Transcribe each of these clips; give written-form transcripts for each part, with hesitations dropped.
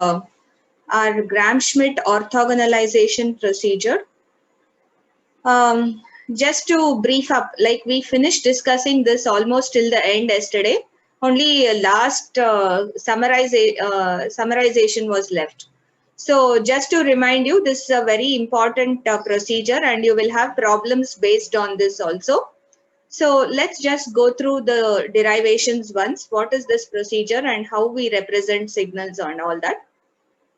our Gram-Schmidt orthogonalization procedure. Just to brief up, like we finished discussing this almost till the end yesterday. Only last summarization was left. So just to remind you, this is a very important procedure and you will have problems based on this also. So let's just go through the derivations once. What is this procedure and how we represent signals and all that.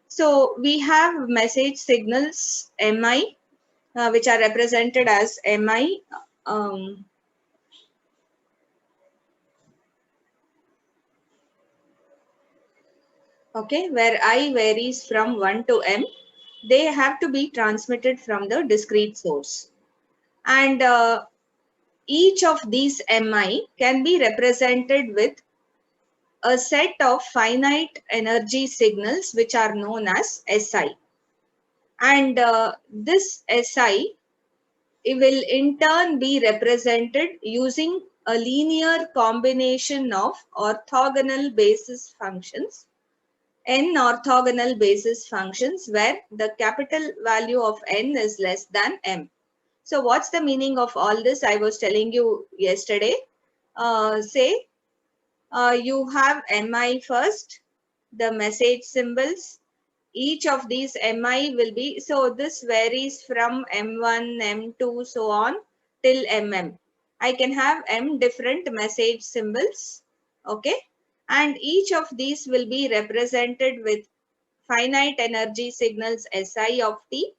So we have message signals MI, which are represented as MI. Okay, where I varies from 1 to M. They have to be transmitted from the discrete source. And each of these MI can be represented with a set of finite energy signals which are known as SI. And this SI will in turn be represented using a linear combination of orthogonal basis functions, n orthogonal basis functions where the capital value of n is less than m. So what's the meaning of all this? I was telling you yesterday. Say you have mi first, the message symbols. Each of these mi will be, so this varies from m1, m2, so on till mm. I can have m different message symbols, okay? And each of these will be represented with finite energy signals Si of t.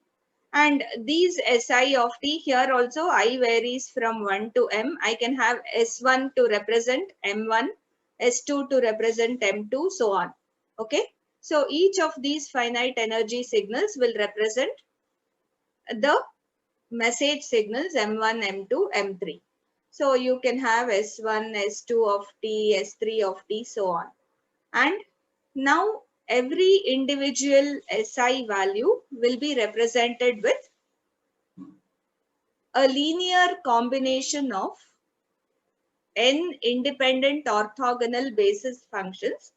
And these Si of t, here also I varies from 1 to m. I can have S1 to represent m1, S2 to represent m2, so on, okay? So each of these finite energy signals will represent the message signals M1, M2, M3. So you can have S1, S2 of t, S3 of t, so on. And now every individual SI value will be represented with a linear combination of n independent orthogonal basis functions.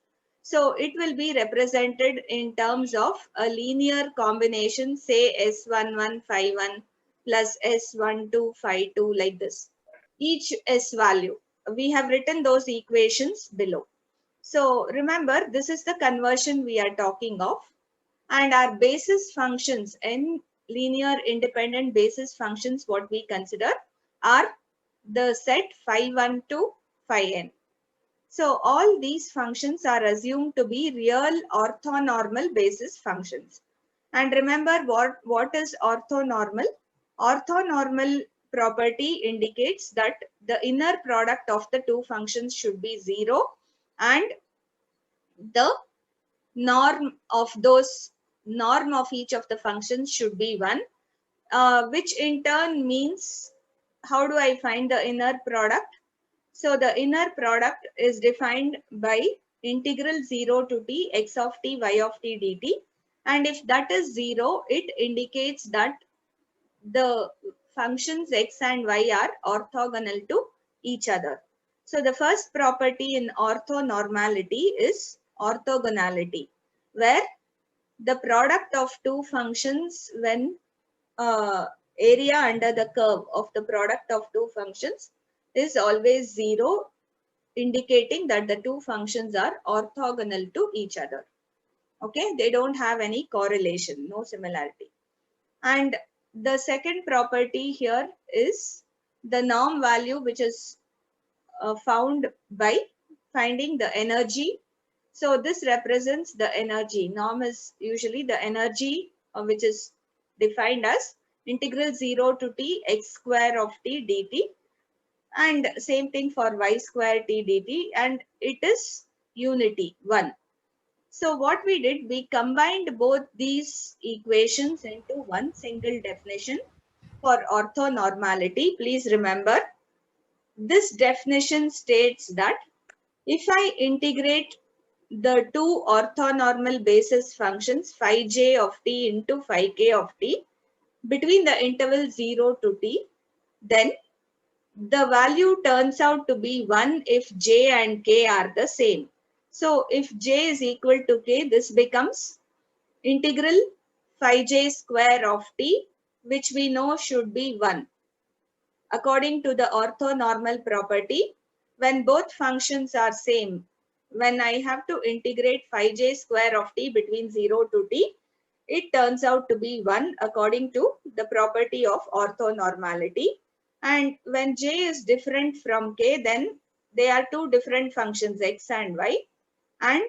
So it will be represented in terms of a linear combination, say S11 phi 1 plus S12 phi 2, like this. Each S value. We have written those equations below. So remember, this is the conversion we are talking of. And our basis functions, n linear independent basis functions, what we consider are the set phi 1 to phi n. So all these functions are assumed to be real orthonormal basis functions. And remember what is orthonormal? Orthonormal property indicates that the inner product of the two functions should be 0 and the norm of each of the functions should be 1, which in turn means, how do I find the inner product? So the inner product is defined by integral 0 to t x of t y of t dt. And if that is 0, it indicates that the functions x and y are orthogonal to each other. So the first property in orthonormality is orthogonality, where the product of two functions when area under the curve of the product of two functions is always 0, indicating that the two functions are orthogonal to each other. Okay, they don't have any correlation, no similarity. And the second property here is the norm value, which is found by finding the energy. So this represents the energy. Norm is usually the energy which is defined as integral 0 to t x square of t dt, and same thing for y square t dt, and it is unity 1. So what we did, we combined both these equations into one single definition for orthonormality. Please remember, this definition states that if I integrate the two orthonormal basis functions phi j of t into phi k of t between the interval 0 to t, then the value turns out to be 1 if j and k are the same. So if j is equal to k, this becomes integral phi j square of t, which we know should be 1. According to the orthonormal property, when both functions are same, when I have to integrate phi j square of t between 0 to t, it turns out to be 1 according to the property of orthonormality. And when j is different from k, then they are two different functions, x and y. And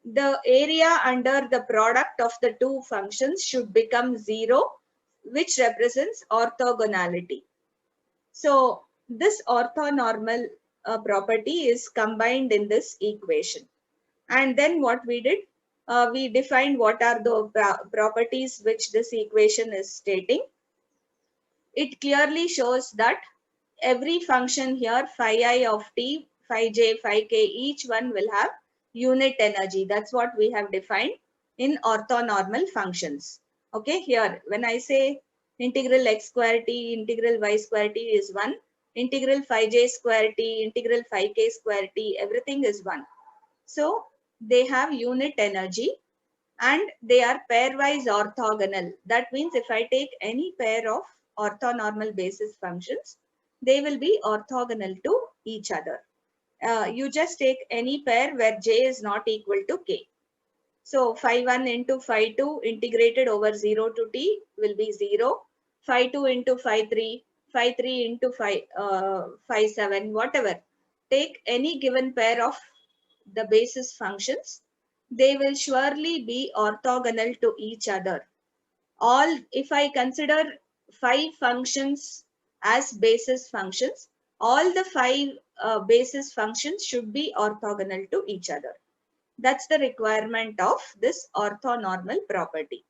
the area under the product of the two functions should become 0, which represents orthogonality. So this orthonormal property is combined in this equation. And then what we did, we defined what are the properties which this equation is stating. It clearly shows that every function here, phi I of t, phi j, phi k, each one will have unit energy. That's what we have defined in orthonormal functions. Okay, here when I say integral x square t, integral y square t is 1, integral phi j square t, integral phi k square t, everything is 1. So they have unit energy and they are pairwise orthogonal. That means if I take any pair of orthonormal basis functions, they will be orthogonal to each other. You just take any pair where j is not equal to k. So phi 1 into phi 2 integrated over 0 to t will be 0. Phi 2 into phi 3, phi 3 into phi 7, whatever. Take any given pair of the basis functions, they will surely be orthogonal to each other. All, if I consider 5 functions as basis functions, all the 5 basis functions should be orthogonal to each other. That's the requirement of this orthonormal property.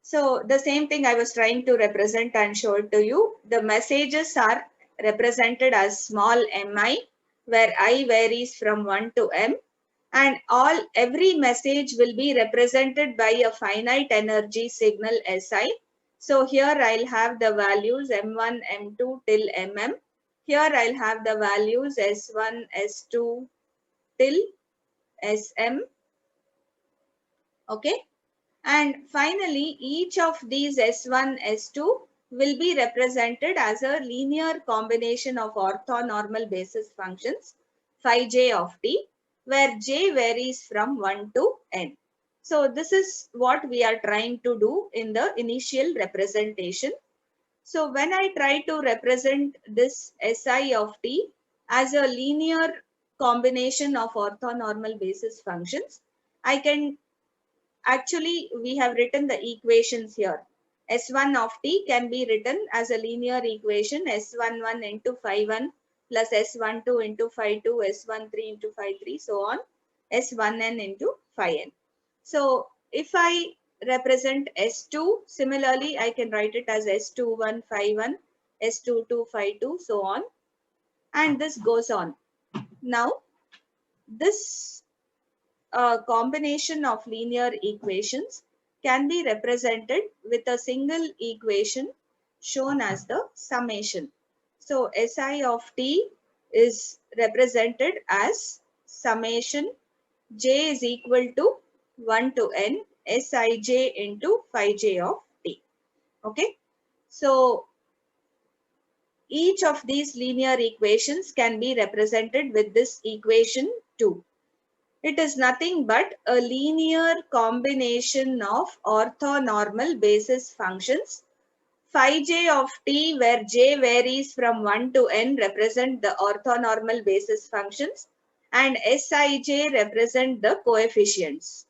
So the same thing I was trying to represent and show it to you. The messages are represented as small mi, where I varies from 1 to m, and every message will be represented by a finite energy signal Si. So here I'll have the values m1, m2 till mm. Here I'll have the values s1, s2 till sm. Okay. And finally, each of these S1, S2 will be represented as a linear combination of orthonormal basis functions, phi j of t, where j varies from 1 to n. So this is what we are trying to do in the initial representation. So when I try to represent this Si of t as a linear combination of orthonormal basis functions, I can actually, we have written the equations here. S1 of t can be written as a linear equation, S11 into phi 1 plus S12 into phi 2, S13 into phi 3, so on, S1n into phi n. So if I represent S2, similarly, I can write it as S21 phi 1, S22 phi 2, so on. And this goes on. Now, this combination of linear equations can be represented with a single equation shown as the summation. So Si of t is represented as summation j is equal to 1 to n Sij into phi j of t. Okay. So each of these linear equations can be represented with this equation 2. It is nothing but a linear combination of orthonormal basis functions. Phi j of t, where j varies from 1 to n, represent the orthonormal basis functions, and Sij represent the coefficients.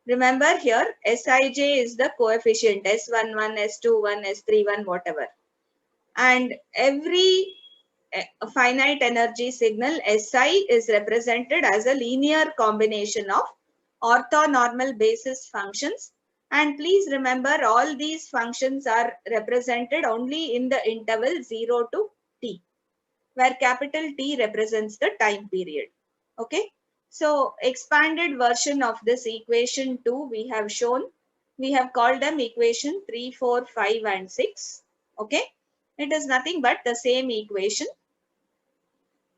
Remember here, Sij is the coefficient, S11, S21, S31, whatever. And every a finite energy signal Si is represented as a linear combination of orthonormal basis functions. And please remember, all these functions are represented only in the interval 0 to t, where capital T represents the time period. Okay. So expanded version of this equation 2 we have shown. We have called them equation 3, 4, 5 and 6. Okay. It is nothing but the same equation.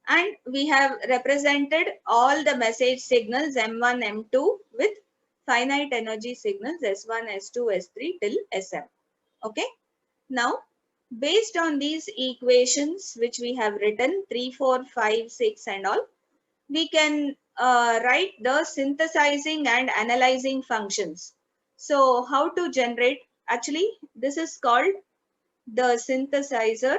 And we have represented all the message signals M1, M2 with finite energy signals S1, S2, S3 till Sm. Okay. Now, based on these equations which we have written 3, 4, 5, 6 and all, we can write the synthesizing and analyzing functions. So how to generate? Actually, this is called the synthesizer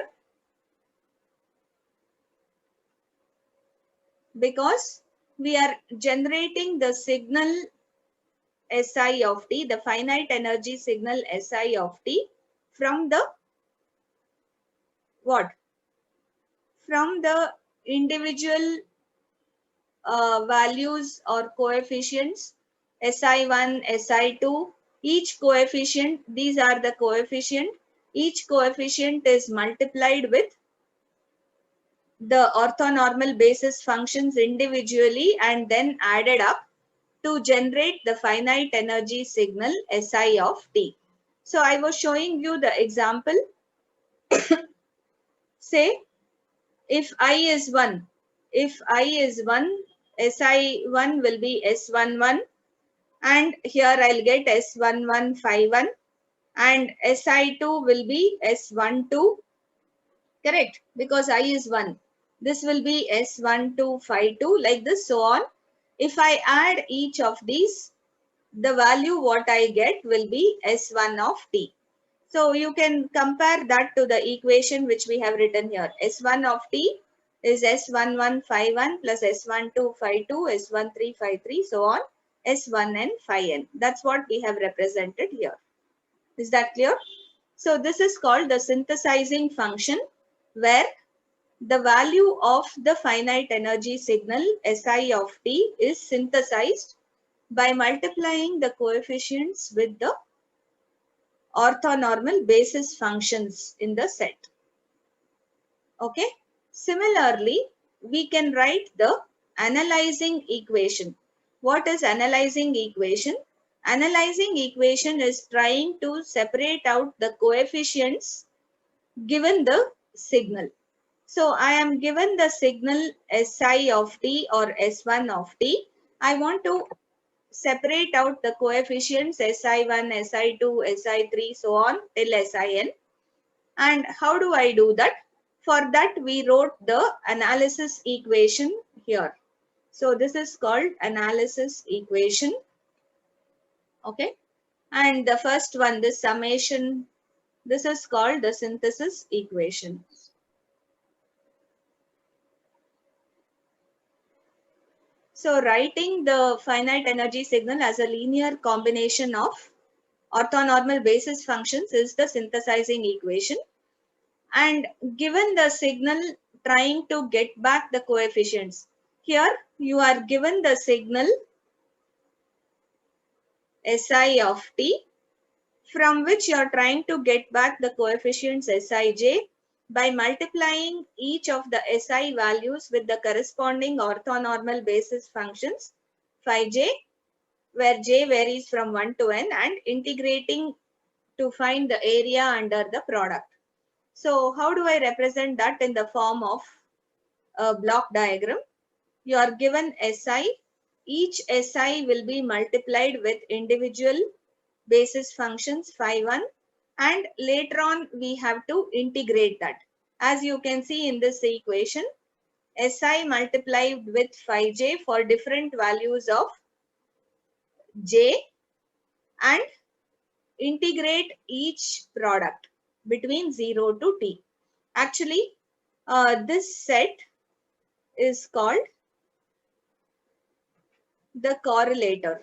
because we are generating the signal Si of t, the finite energy signal Si of t from the what? From the individual values or coefficients Si1, Si2, each coefficient, these are the coefficient, each coefficient is multiplied with the orthonormal basis functions individually and then added up to generate the finite energy signal Si of t. So I was showing you the example. Say if I is 1, if I is 1, Si1 will be S11 and here I'll get S1151 and Si2 will be S12, correct, because I is 1. This will be S1252 like this, so on. If I add each of these, the value what I get will be S1 of t. So you can compare that to the equation which we have written here. S1 of t is S1151 plus S1252, S1353, so on, S1n, 5n. That's what we have represented here. Is that clear? So this is called the synthesizing function where the value of the finite energy signal Si of t is synthesized by multiplying the coefficients with the orthonormal basis functions in the set. Okay. Similarly, we can write the analyzing equation. What is analyzing equation? Analyzing equation is trying to separate out the coefficients given the signal. So I am given the signal Si of t or S1 of t. I want to separate out the coefficients Si1, Si2, Si3, so on till Sin. And how do I do that? For that, we wrote the analysis equation here. So this is called analysis equation. Okay. And the first one, this summation, this is called the synthesis equation. So writing the finite energy signal as a linear combination of orthonormal basis functions is the synthesizing equation. And given the signal trying to get back the coefficients, here you are given the signal Si of t from which you are trying to get back the coefficients Sij by multiplying each of the Si values with the corresponding orthonormal basis functions phi j, where j varies from 1 to n, and integrating to find the area under the product. So how do I represent that in the form of a block diagram? You are given Si. Each Si will be multiplied with individual basis functions phi 1, and later on we have to integrate that. As you can see in this equation, Si multiplied with phi j for different values of j and integrate each product between 0 to t. Actually, this set is called the correlator.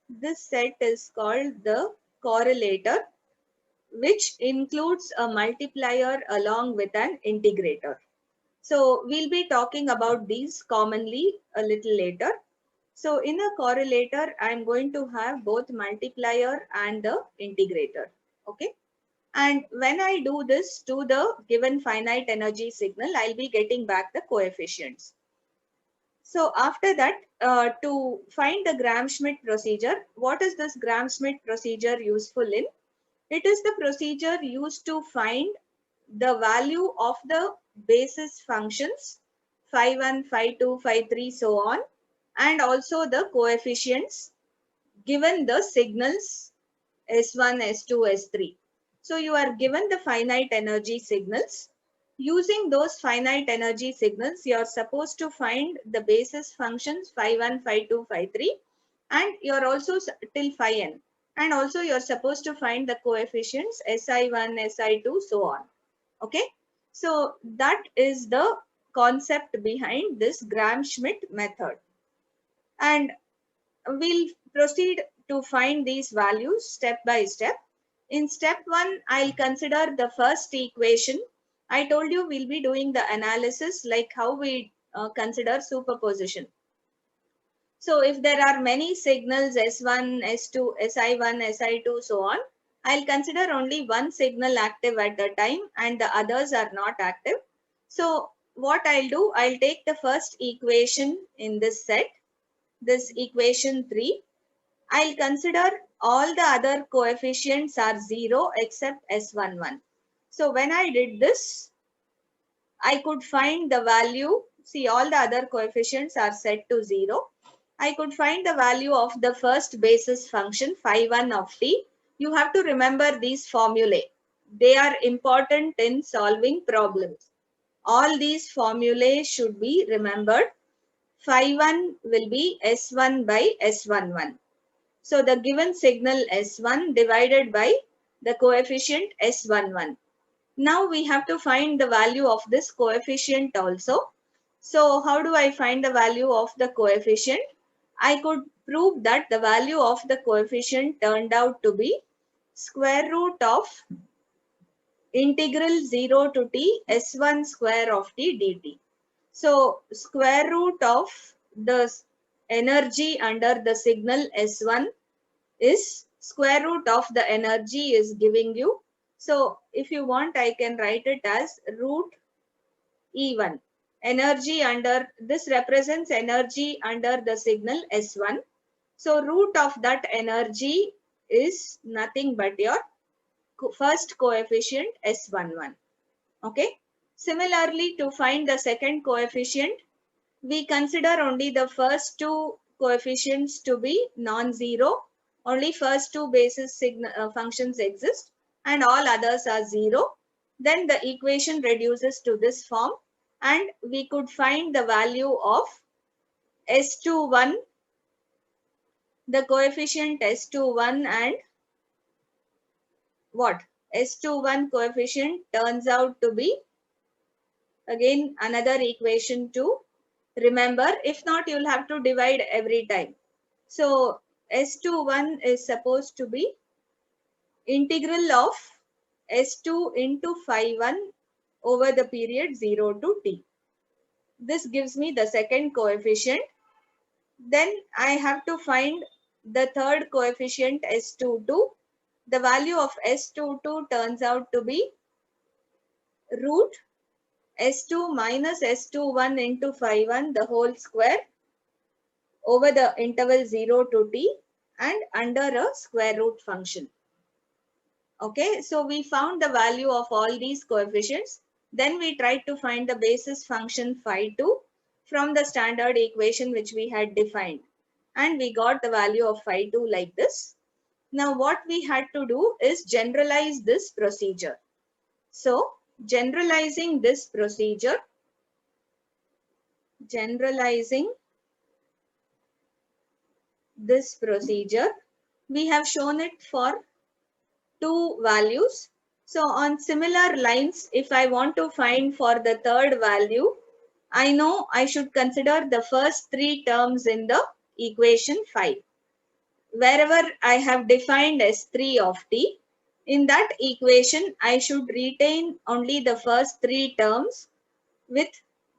This set is called the correlator, which includes a multiplier along with an integrator. So we'll be talking about these commonly a little later. So in a correlator, I'm going to have both multiplier and the integrator. Okay. And when I do this to the given finite energy signal, I'll be getting back the coefficients. So after that, to find the Gram-Schmidt procedure, what is this Gram-Schmidt procedure useful in? It is the procedure used to find the value of the basis functions phi 1, phi 2, phi 3, so on, and also the coefficients given the signals S1, S2, S3. So you are given the finite energy signals. Using those finite energy signals, you are supposed to find the basis functions phi 1, phi 2, phi 3, and you are also till phi n. And also you are supposed to find the coefficients Si1, Si2, so on. Okay. So that is the concept behind this Gram-Schmidt method. And we'll proceed to find these values step by step. In step 1, I'll consider the first equation. I told you we'll be doing the analysis like how we consider superposition. So if there are many signals S1, S2, Si1, Si2, so on, I'll consider only one signal active at a time and the others are not active. So what I'll do, I'll take the first equation in this set, this equation 3. I'll consider all the other coefficients are 0 except S11. So when I did this, I could find the value. See, all the other coefficients are set to 0. I could find the value of the first basis function phi 1 of t. You have to remember these formulae. They are important in solving problems. All these formulae should be remembered. Phi 1 will be S1 by S11. So the given signal S1 divided by the coefficient S11. Now we have to find the value of this coefficient also. So how do I find the value of the coefficient? I could prove that the value of the coefficient turned out to be square root of integral 0 to t S1 square of t dt. So square root of the energy under the signal S1 is square root of the energy is giving you. So if you want, I can write it as root E1. Energy under, this represents energy under the signal S1. So root of that energy is nothing but your first coefficient S11. Okay. Similarly, to find the second coefficient, we consider only the first two coefficients to be non-zero. Only first two basis functions exist and all others are 0. Then the equation reduces to this form and we could find the value of S21, the coefficient S21, and what? S21 coefficient turns out to be again another equation to remember. If not, you'll have to divide every time. So S21 is supposed to be integral of S2 into phi 1 over the period 0 to t. This gives me the second coefficient. Then I have to find the third coefficient S22. The value of S22 turns out to be root S2 minus S21 into phi 1 the whole square over the interval 0 to t and under a square root function. Okay, so we found the value of all these coefficients. Then we tried to find the basis function phi 2 from the standard equation which we had defined. And we got the value of phi 2 like this. Now what we had to do is generalize this procedure. So generalizing this procedure, we have shown it for two values. So on similar lines, if I want to find for the third value, I know I should consider the first three terms in the equation 5. Wherever I have defined as 3 of t, in that equation, I should retain only the first three terms with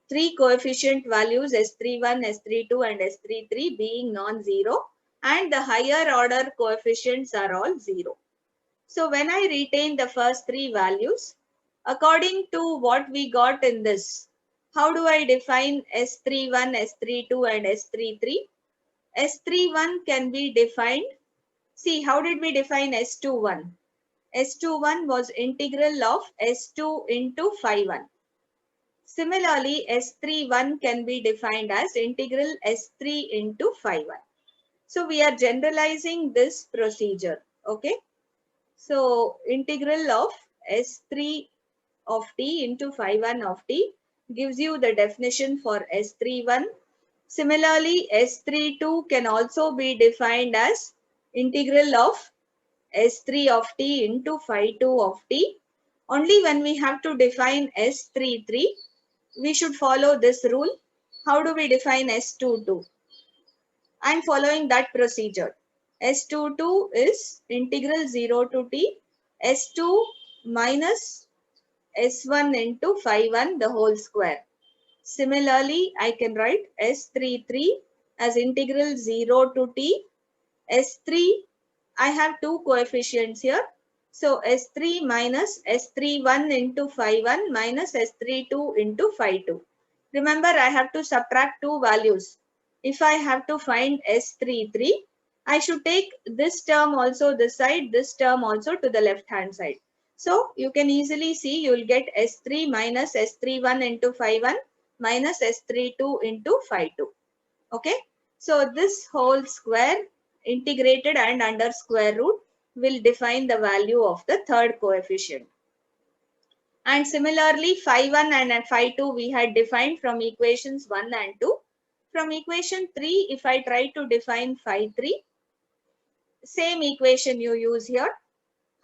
three coefficient values S31, S32 and S33 being non-zero, and the higher order coefficients are all 0. So when I retain the first three values, according to what we got in this, how do I define S31, S32 and S33? S31 can be defined. See, how did we define S21? S21 was integral of S2 into phi 1. Similarly, S31 can be defined as integral S3 into phi 1. So we are generalizing this procedure. Okay. So integral of S3 of t into phi 1 of t gives you the definition for S31. Similarly, S32 can also be defined as integral of S3 of t into phi 2 of t. Only when we have to define S33, we should follow this rule. How do we define S22? I am following that procedure. S22 is integral 0 to t S2 minus S1 into phi 1 the whole square. Similarly, I can write S33 as integral 0 to t S3. I have two coefficients here. So S3 minus S31 into phi 1 minus S32 into phi 2. Remember, I have to subtract two values. If I have to find S33, I should take this term also this side, this term also to the left hand side. So you can easily see you will get S3 minus S31 into phi 1 minus S32 into phi 2. Okay. So this whole square integrated and under square root will define the value of the third coefficient. And similarly, phi 1 and phi 2 we had defined from equations 1 and 2. From equation 3, if I try to define phi 3, same equation you use here.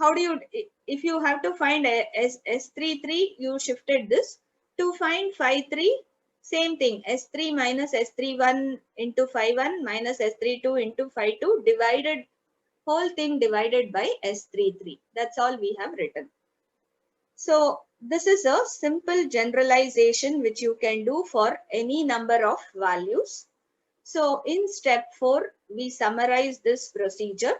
How do you, if you have to find S33, you shifted this. To find phi 3, same thing, S3 minus S31 into phi 1 minus S32 into phi 2 divided, whole thing divided by S33. That's all we have written. So this is a simple generalization which you can do for any number of values. So in step 4, we summarize this procedure.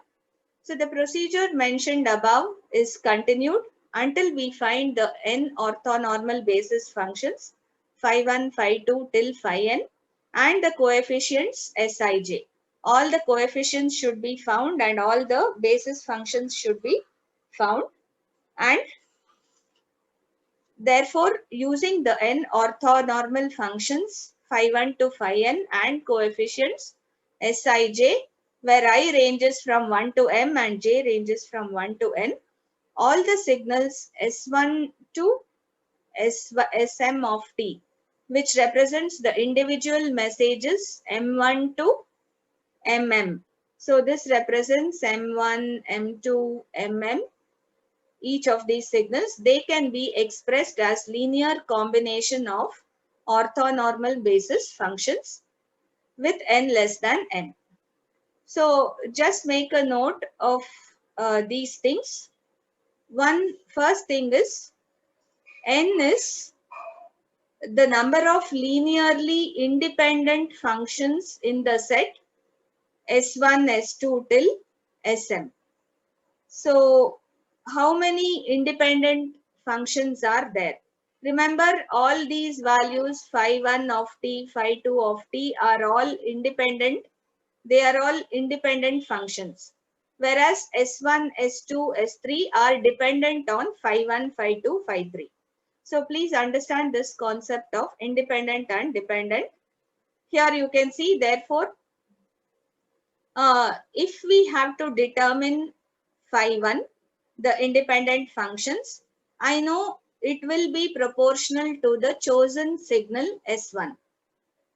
So the procedure mentioned above is continued until we find the n orthonormal basis functions phi 1, phi 2 till phi n and the coefficients Sij. All the coefficients should be found and all the basis functions should be found, and therefore using the n orthonormal functions phi 1 to phi n and coefficients Sij, where I ranges from 1 to m and j ranges from 1 to n, all the signals S1 to Sm of t, which represents the individual messages M1 to MM. So this represents M1, M2, MM. Each of these signals, they can be expressed as linear combination of orthonormal basis functions with n less than n. So just make a note of these things. One first thing is n is the number of linearly independent functions in the set S1, S2 till Sm. So how many independent functions are there? Remember, all these values phi 1 of t, phi 2 of t are all independent. They are all independent functions. Whereas S1, S2, S3 are dependent on phi 1, phi 2, phi 3. So please understand this concept of independent and dependent. Here you can see, therefore, if we have to determine phi 1, the independent functions, I know it will be proportional to the chosen signal S1.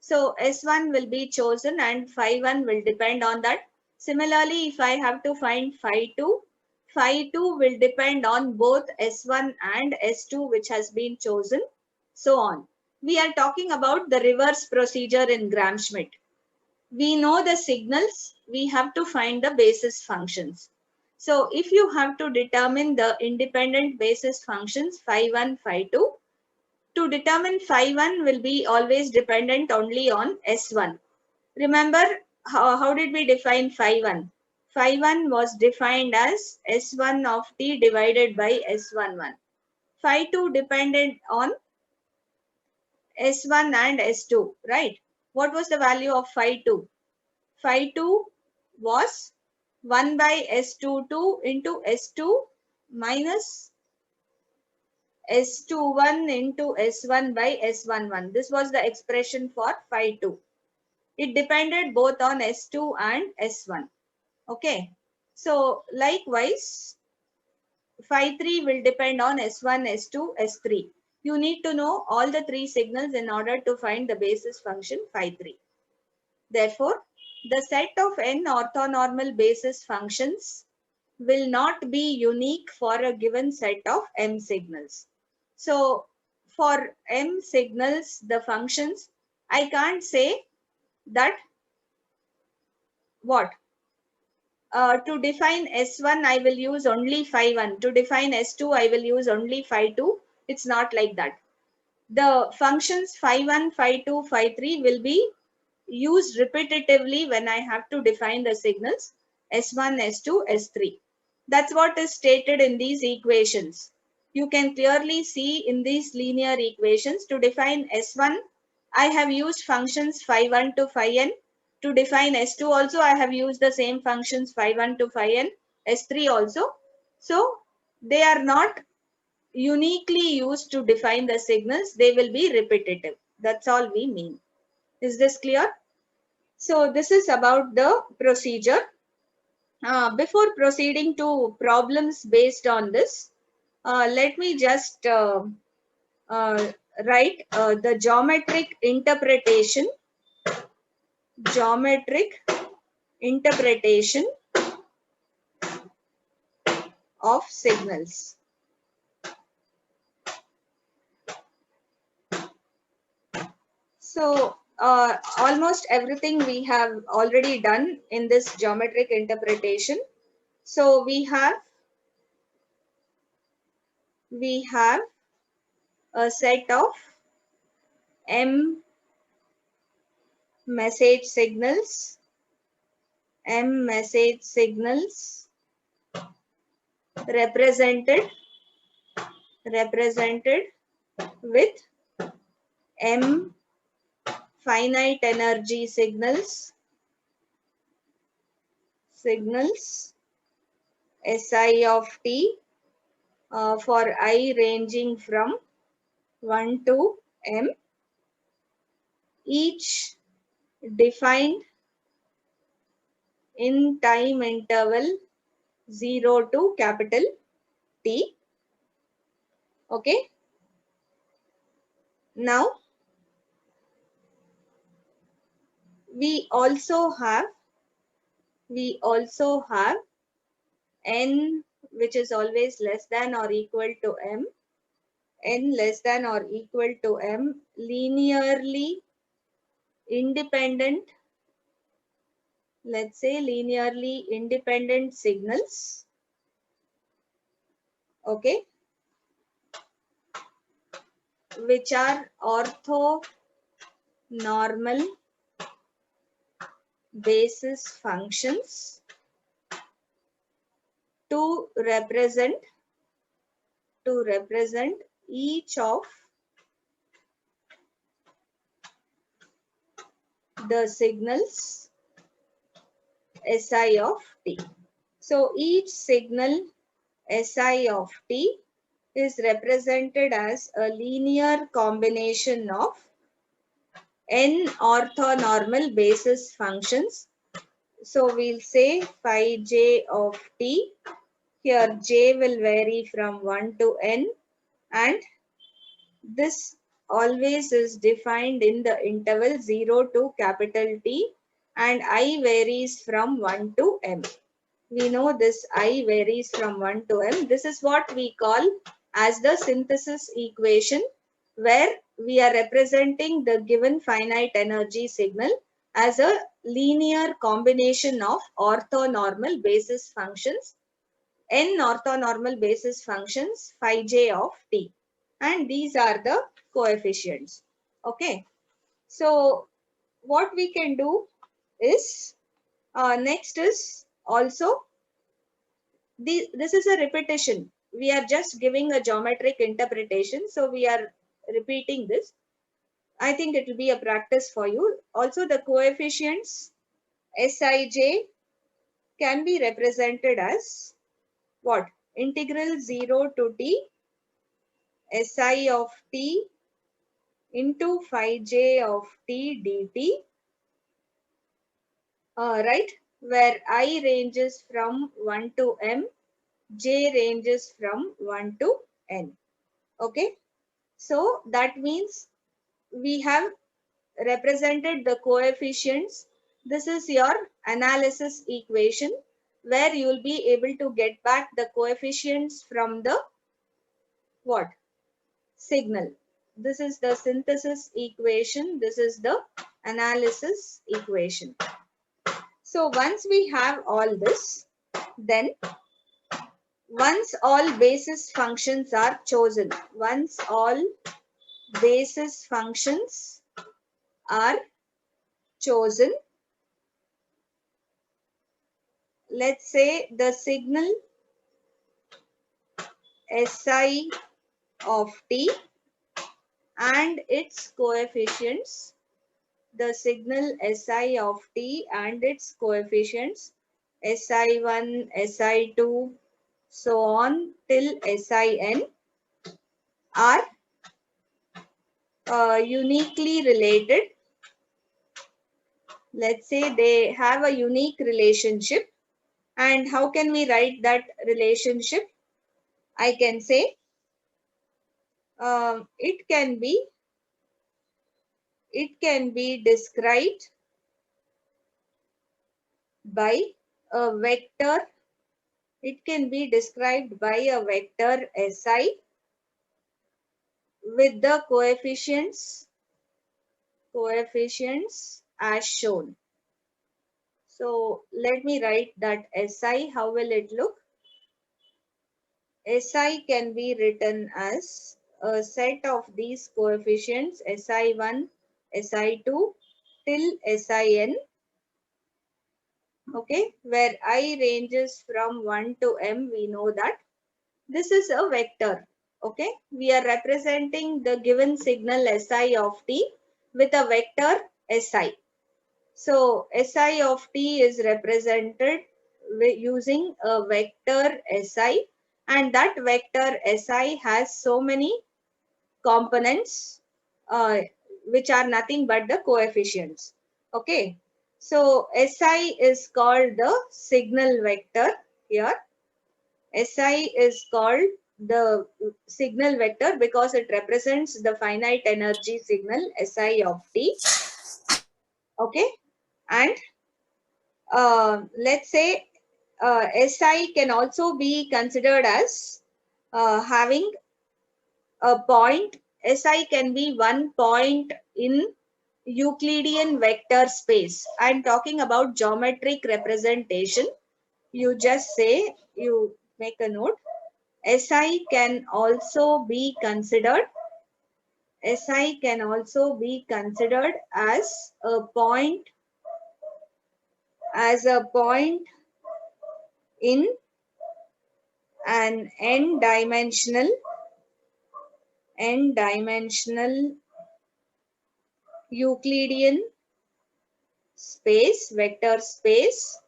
So S1 will be chosen and phi 1 will depend on that. Similarly, if I have to find phi 2 will depend on both S1 and S2 which has been chosen, so on. We are talking about the reverse procedure in Gram-Schmidt. We know the signals, we have to find the basis functions. So if you have to determine the independent basis functions phi 1, phi 2, to determine phi 1 will be always dependent only on S1. Remember, how did we define phi 1? Phi 1 was defined as S1 of t divided by S11. Phi 2 depended on S1 and S2, right? What was the value of phi 2? Phi 2 was 1 by S22 into S2 minus S21 into S1 by S11. This was the expression for phi 2. It depended both on S2 and S1. Okay. So likewise, phi 3 will depend on S1, S2, S3. You need to know all the three signals in order to find the basis function phi 3. Therefore, the set of n orthonormal basis functions will not be unique for a given set of m signals. So for m signals, the functions, I can't say that what? To define S1, I will use only phi 1. To define S2, I will use only phi 2. It's not like that. The functions phi 1, phi 2, phi 3 will be used repetitively when I have to define the signals S1, S2, S3. That's what is stated in these equations. You can clearly see in these linear equations, to define S1, I have used functions phi 1 to phi n. To define S2 also, I have used the same functions phi 1 to phi n, S3 also. So they are not uniquely used to define the signals. They will be repetitive. That's all we mean. Is this clear? So this is about the procedure. Before proceeding to problems based on this, let me just uh, write the geometric interpretation of signals. So almost everything we have already done in this geometric interpretation. So we have a set of m message signals represented with m finite energy signals Si of t for I ranging from 1 to m, each defined in time interval 0 to capital T. Okay. Now we also have n which is always less than or equal to m, n less than or equal to m linearly independent, let's say linearly independent signals. Okay, which are orthonormal basis functions to represent each of the signals Si of t. So each signal Si of t is represented as a linear combination of n orthonormal basis functions. So we'll say phi j of t. Here j will vary from 1 to n, and this always is defined in the interval 0 to capital T, and I varies from 1 to m. We know this I varies from 1 to m. This is what we call as the synthesis equation, where we are representing the given finite energy signal as a linear combination of orthonormal basis functions, n orthonormal basis functions phi j of t, and these are the coefficients. Okay, so what we can do is next is also this is a repetition. We are just giving a geometric interpretation, so we are repeating this. I think it will be a practice for you. Also, the coefficients Sij can be represented as what? Integral 0 to t Si of t into phi j of t dt, right, where I ranges from 1 to m, j ranges from 1 to n. Okay, so that means we have represented the coefficients. This is your analysis equation where you will be able to get back the coefficients from the what? Signal. This is the synthesis equation. This is the analysis equation. So once we have all this, then once all basis functions are chosen, once all basis functions are chosen, let's say the signal Si of t and its coefficients, the signal Si of t and its coefficients Si1, Si2, so on till Sin are uniquely related. Let's say they have a unique relationship. And how can we write that relationship? I can say it can be described by a vector. It can be described by a vector Si with the coefficients as shown. So let me write that Si. How will it look? Si can be written as a set of these coefficients Si1, Si2 till Sin, okay, where I ranges from 1 to m. We know that this is a vector, okay. We are representing the given signal Si of t with a vector Si. So Si of t is represented using a vector Si, and that vector Si has so many components which are nothing but the coefficients. Okay, so Si is called the signal vector here. Si is called the signal vector because it represents the finite energy signal Si of t. Okay, and let's say Si can also be considered as having a point. Si can be one point in Euclidean vector space. I'm talking about geometric representation. You just say, you make a note. Si can also be considered. Si can also be considered as a point in an n-dimensional Euclidean space, vector space,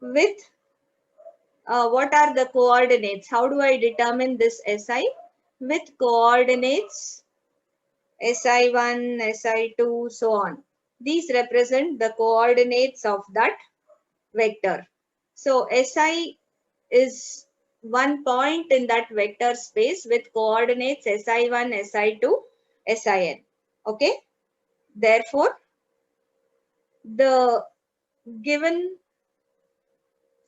with what are the coordinates? How do I determine this Si? With coordinates Si1, Si2, so on. These represent the coordinates of that vector. So Si is one point in that vector space with coordinates Si1, Si2, Sin. Okay. Therefore, the given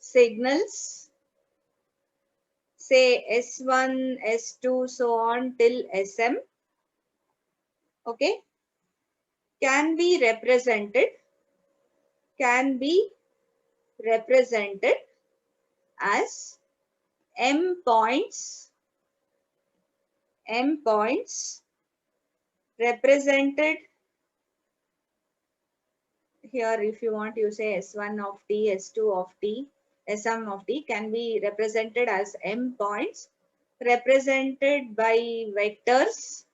signals, say S1, S2, so on till Sm, okay, can be represented as m points represented here. If you want, you say S1 of t, S2 of t, Sm of t can be represented as m points represented by vectors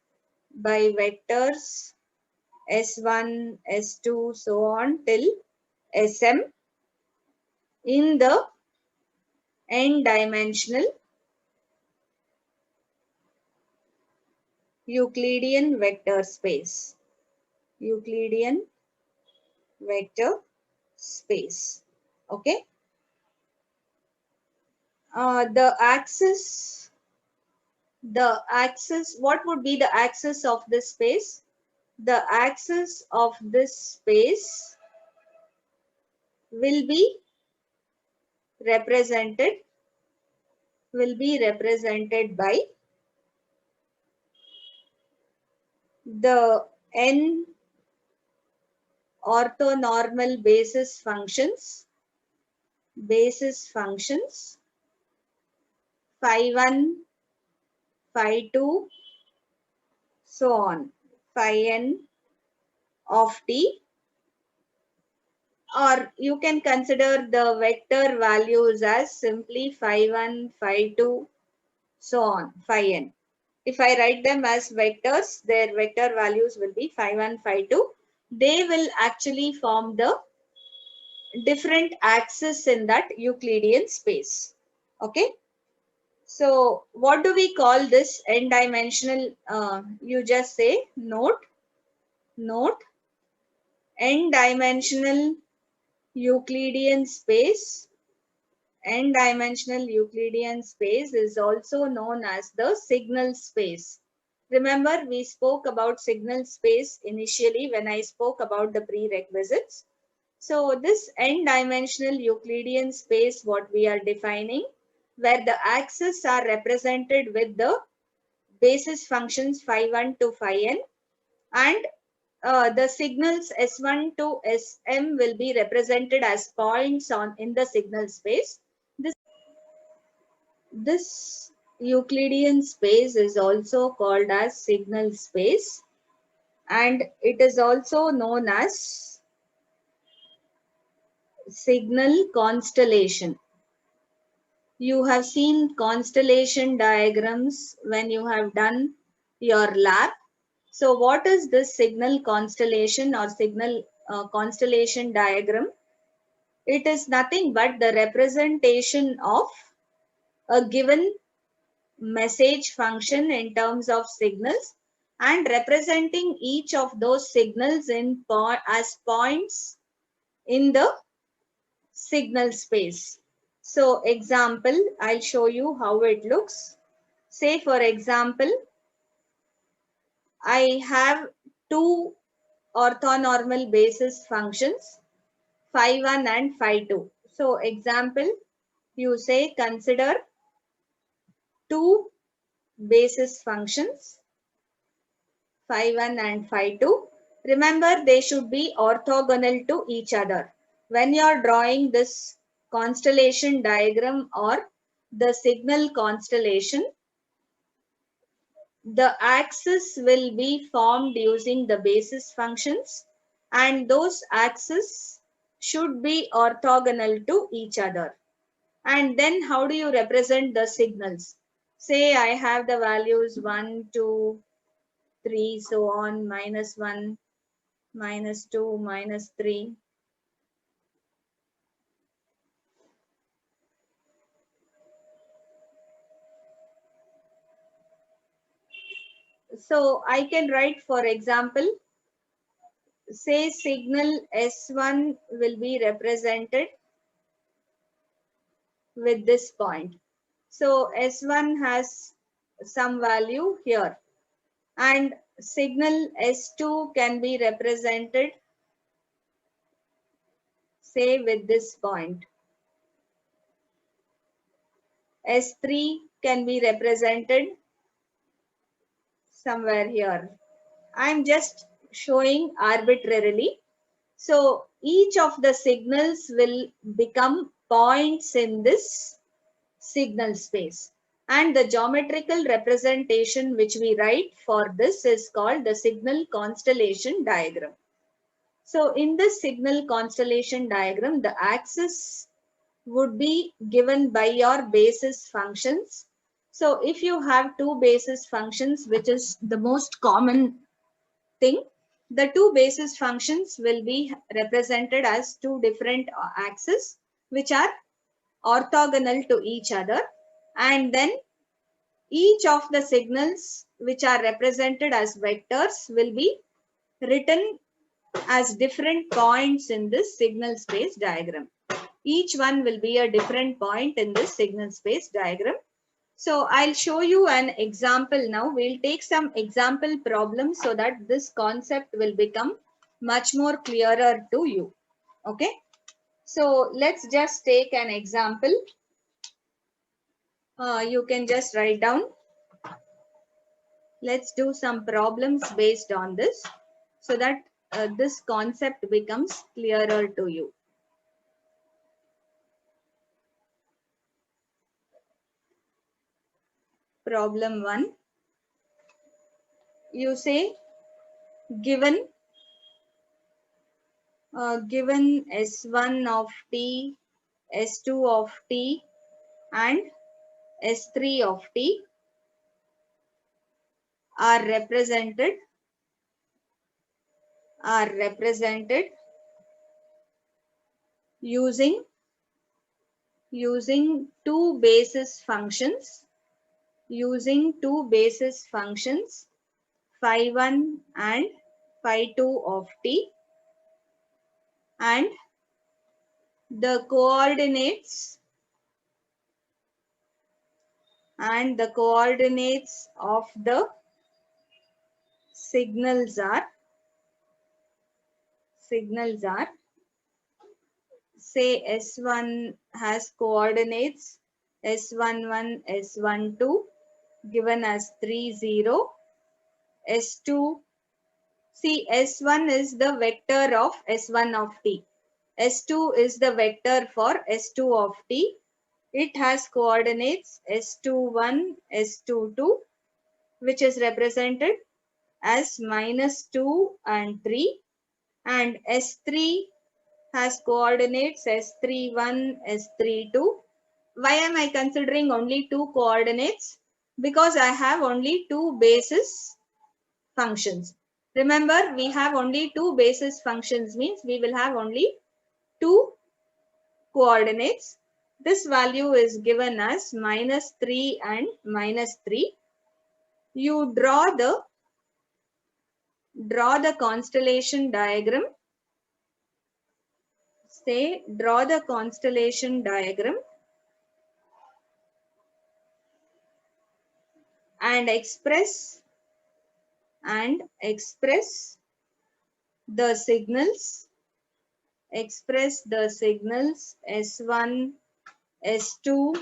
S1, S2, so on till Sm in the n-dimensional Euclidean vector space. Euclidean vector space. Okay. What would be the axis of this space? The axis of this space will be represented by the n orthonormal basis functions phi 1, phi 2, so on, phi n of t, or you can consider the vector values as simply phi 1, phi 2, so on, phi n. If I write them as vectors, their vector values will be phi 1, phi 2. They will actually form the different axes in that Euclidean space. Okay. So what do we call this n-dimensional? You just say note n-dimensional Euclidean space. N-dimensional Euclidean space is also known as the signal space. Remember, we spoke about signal space initially when I spoke about the prerequisites. So this n-dimensional Euclidean space, what we are defining, where the axes are represented with the basis functions phi 1 to phi n, and the signals S1 to Sm will be represented as points in the signal space. This Euclidean space is also called as signal space, and it is also known as signal constellation. You have seen constellation diagrams when you have done your lab. So what is this signal constellation or signal constellation diagram? It is nothing but the representation of a given message function in terms of signals and representing each of those signals as points in the signal space. So example, I'll show you how it looks. Say for example, I have two orthonormal basis functions, phi 1 and phi 2. So example, you say consider two basis functions, phi 1 and phi 2. Remember, they should be orthogonal to each other. When you are drawing this constellation diagram or the signal constellation, the axis will be formed using the basis functions, and those axes should be orthogonal to each other. And then how do you represent the signals? Say I have the values 1, 2, 3, so on, minus 1, minus 2, minus 3. So I can write, for example, say signal S1 will be represented with this point. So S1 has some value here, and signal S2 can be represented, say, with this point. S3 can be represented somewhere here. I'm just showing arbitrarily. So each of the signals will become points in this signal space. And the geometrical representation which we write for this is called the signal constellation diagram. So in this signal constellation diagram, the axis would be given by your basis functions. So if you have two basis functions, which is the most common thing, the two basis functions will be represented as two different axes which are orthogonal to each other, and then each of the signals which are represented as vectors will be written as different points in this signal space diagram. Each one will be a different point in this signal space diagram. So I'll show you an example now. We'll take some example problems so that this concept will become much more clearer to you. Okay. So let's just take an example. You can just write down. Let's do some problems based on this so that this concept becomes clearer to you. Problem 1. You say given S1 of t, S2 of t and S3 of t are represented using two basis functions phi1 and phi2 of t, and the coordinates of the signals are say S1 has coordinates S11, S12 given as 3, 0. S2, see S1 is the vector of S1 of t. S2 is the vector for S2 of t. It has coordinates S21, S22, which is represented as -2 and 3. And S3 has coordinates S31, S32. Why am I considering only two coordinates? Because I have only two basis functions. Remember, we have only two basis functions, means we will have only two coordinates. This value is given as -3 and -3. You draw the constellation diagram. Say, draw the constellation diagram and express the signals S1, S2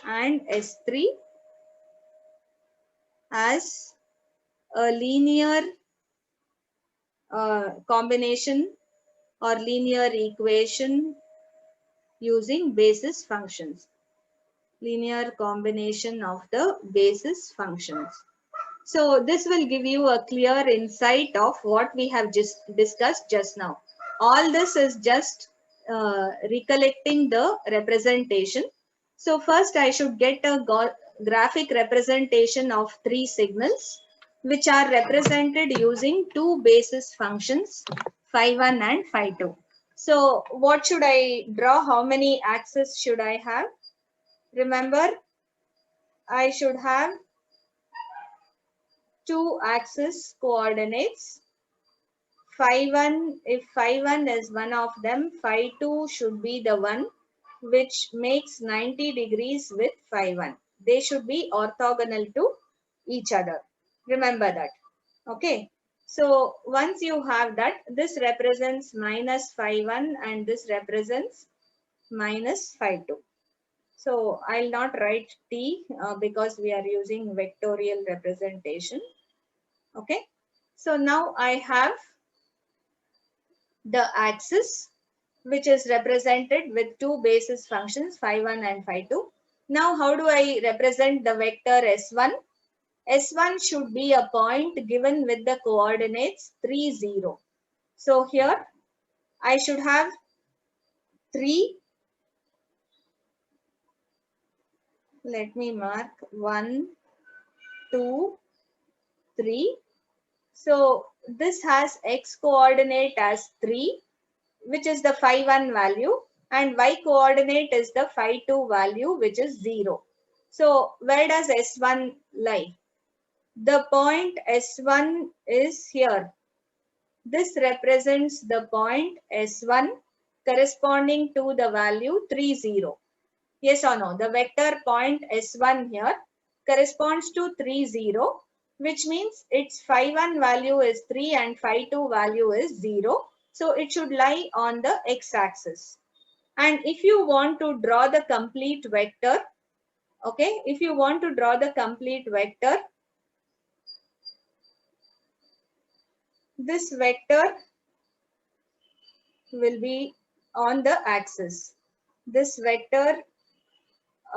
and S3 as a linear combination or linear equation using basis functions. Linear combination of the basis functions. So this will give you a clear insight of what we have just discussed just now. All this is just recollecting the representation. So first I should get a graphic representation of three signals which are represented using two basis functions phi1 and phi2. So what should I draw? How many axes should I have? Remember, I should have two axis coordinates. Phi1, if phi1 is one of them, phi2 should be the one which makes 90 degrees with phi1. They should be orthogonal to each other. Remember that. Okay. So once you have that, this represents minus phi1 and this represents minus phi2. So I'll not write t because we are using vectorial representation. Okay. So now I have the axis which is represented with two basis functions phi1 and phi2. Now how do I represent the vector S1? S1 should be a point given with the coordinates 3, 0. So here I should have 3. Let me mark 1, 2, 3. So this has x coordinate as 3, which is the phi1 value, and y coordinate is the phi2 value, which is 0. So where does S1 lie? The point S1 is here. This represents the point S1 corresponding to the value 3, 0. Yes or no? The vector point S1 here corresponds to 3, 0, which means its phi1 value is 3 and phi2 value is 0. So it should lie on the x-axis. And if you want to draw the complete vector, okay, if you want to draw the complete vector, this vector will be on the axis. This vector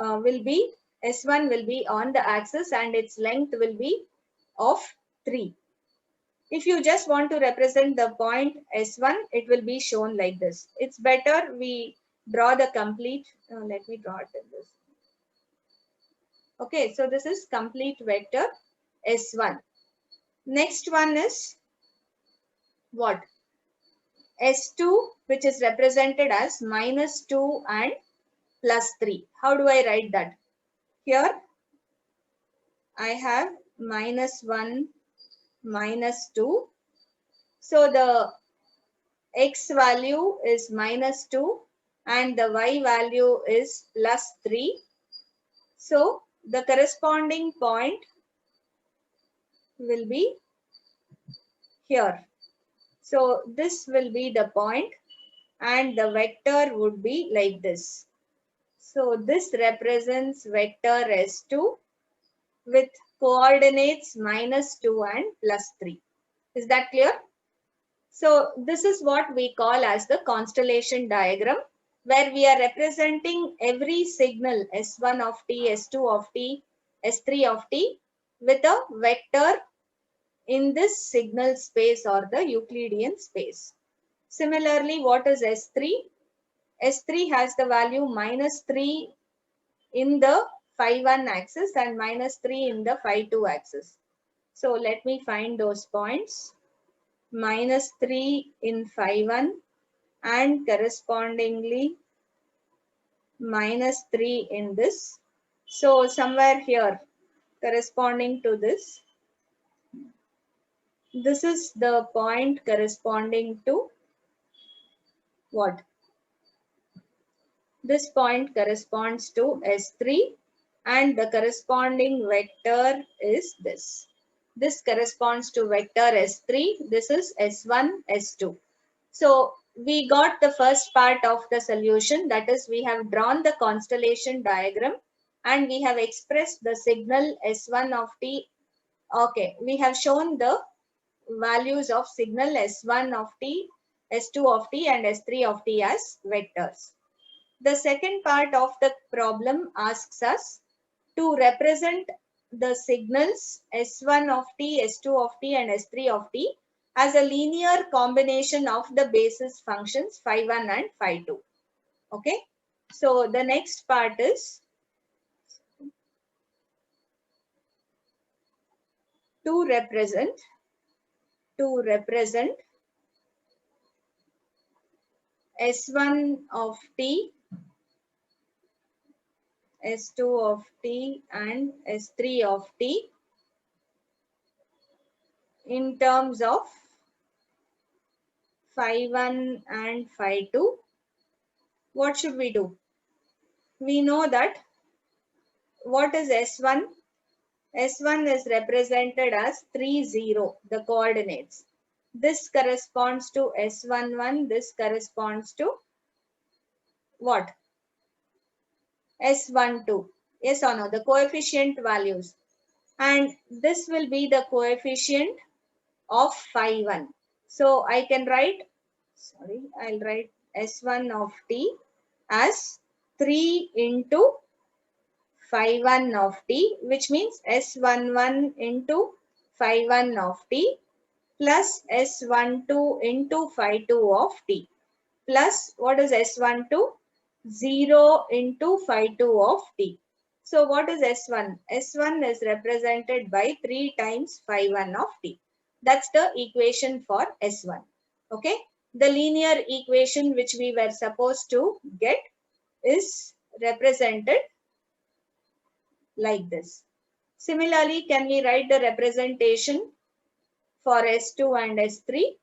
will be, S1 will be on the axis and its length will be of 3. If you just want to represent the point S1, it will be shown like this. It's better we draw the complete, let me draw it in this. Okay, so this is complete vector S1. Next one is what? S2, which is represented as -2 and +3. How do I write that? Here I have -1, -2. So the x value is -2 and the y value is +3. So the corresponding point will be here. So this will be the point and the vector would be like this. So this represents vector S2 with coordinates -2 and +3. Is that clear? So this is what we call as the constellation diagram, where we are representing every signal S1 of t, S2 of t, S3 of t with a vector in this signal space or the Euclidean space. Similarly, what is S3? S3 has the value -3 in the phi1 axis and -3 in the phi2 axis. So let me find those points. -3 in phi1 and correspondingly -3 in this. So somewhere here corresponding to this. This is the point corresponding to what? This point corresponds to S3 and the corresponding vector is this. This corresponds to vector S3. This is S1, S2. So we got the first part of the solution, that is we have drawn the constellation diagram and we have expressed the signal S1 of t. Okay, we have shown the values of signal S1 of t, S2 of t and S3 of t as vectors. The second part of the problem asks us to represent the signals S1 of t, S2 of t and S3 of t as a linear combination of the basis functions phi1 and phi2. Okay. So the next part is to represent S1 of t, S2 of t and S3 of t in terms of phi1 and phi2. What should we do? We know that what is S1? S1 is represented as 3, 0, the coordinates. This corresponds to S11, this corresponds to what? S12. Yes or no? The coefficient values. And this will be the coefficient of phi1. So I can write, I'll write S1 of t as 3 into phi1 of t, which means S11 into phi1 of t plus S12 into phi2 of t plus what is S12? 0 into phi2 of t. So what is S1? S1 is represented by 3 times phi1 of t. That's the equation for S1. Okay. The linear equation which we were supposed to get is represented like this. Similarly, can we write the representation for S2 and S3?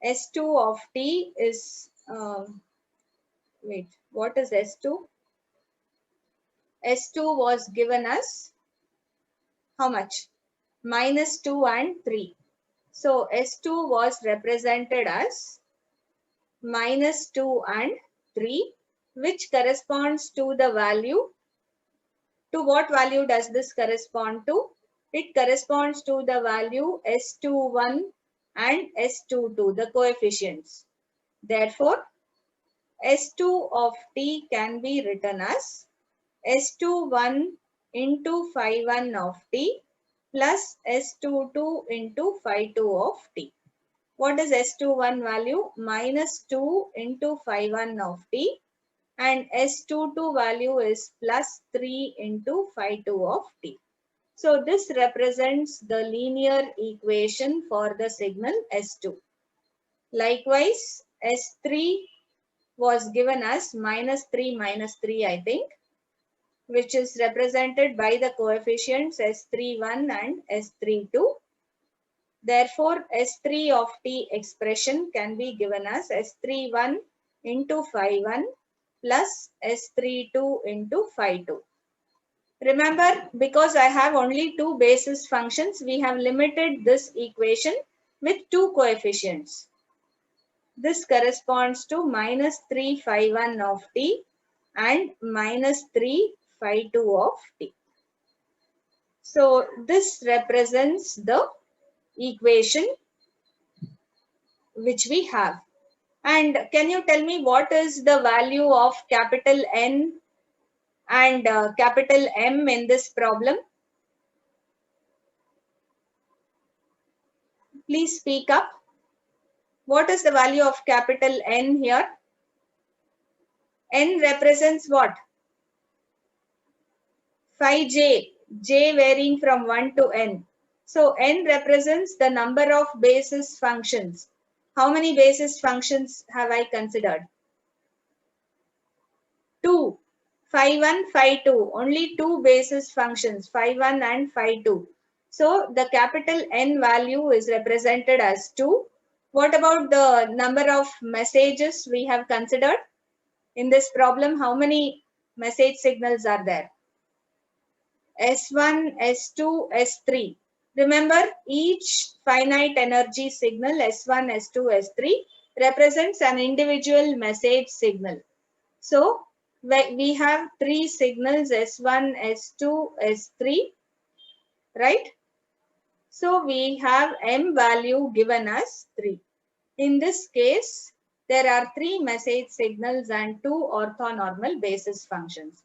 S2 of t is, wait, what is S2? S2 was given as how much? Minus 2 and 3. So S2 was represented as minus 2 and 3, which corresponds to the value. To what value does this correspond to? It corresponds to the value S21 and S22, the coefficients. Therefore, S2 of t can be written as S21 into phi1 of t plus S22 into phi2 of t. What is S21 value? Minus 2 into phi1 of t, and S22 value is plus 3 into phi2 of t. So this represents the linear equation for the signal S2. Likewise, S3 was given as minus 3, I think, which is represented by the coefficients S31 and S32. Therefore, S3 of t expression can be given as S31 into phi1 plus S32 into phi2. Remember, because I have only two basis functions, we have limited this equation with two coefficients. This corresponds to minus 3 phi1 of t and minus 3 phi2 of t. So this represents the equation which we have. And can you tell me what is the value of capital N and capital M in this problem? Please speak up. What is the value of capital N here? N represents what? Phi j, j varying from 1 to n. So N represents the number of basis functions. How many basis functions have I considered? 2. Phi1, phi2. Only two basis functions, phi1 and phi2. So the capital N value is represented as 2. What about the number of messages we have considered? In this problem, how many message signals are there? S1, S2, S3. Remember, each finite energy signal S1, S2, S3 represents an individual message signal. So, we have three signals S1, S2, S3, right? So, we have M value given as 3. In this case, there are three message signals and two orthonormal basis functions.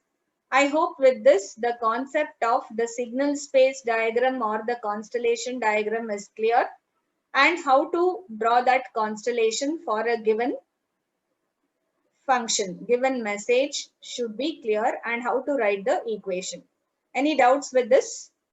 I hope with this, the concept of the signal space diagram or the constellation diagram is clear, and how to draw that constellation for a given function, given message should be clear, and how to write the equation. Any doubts with this?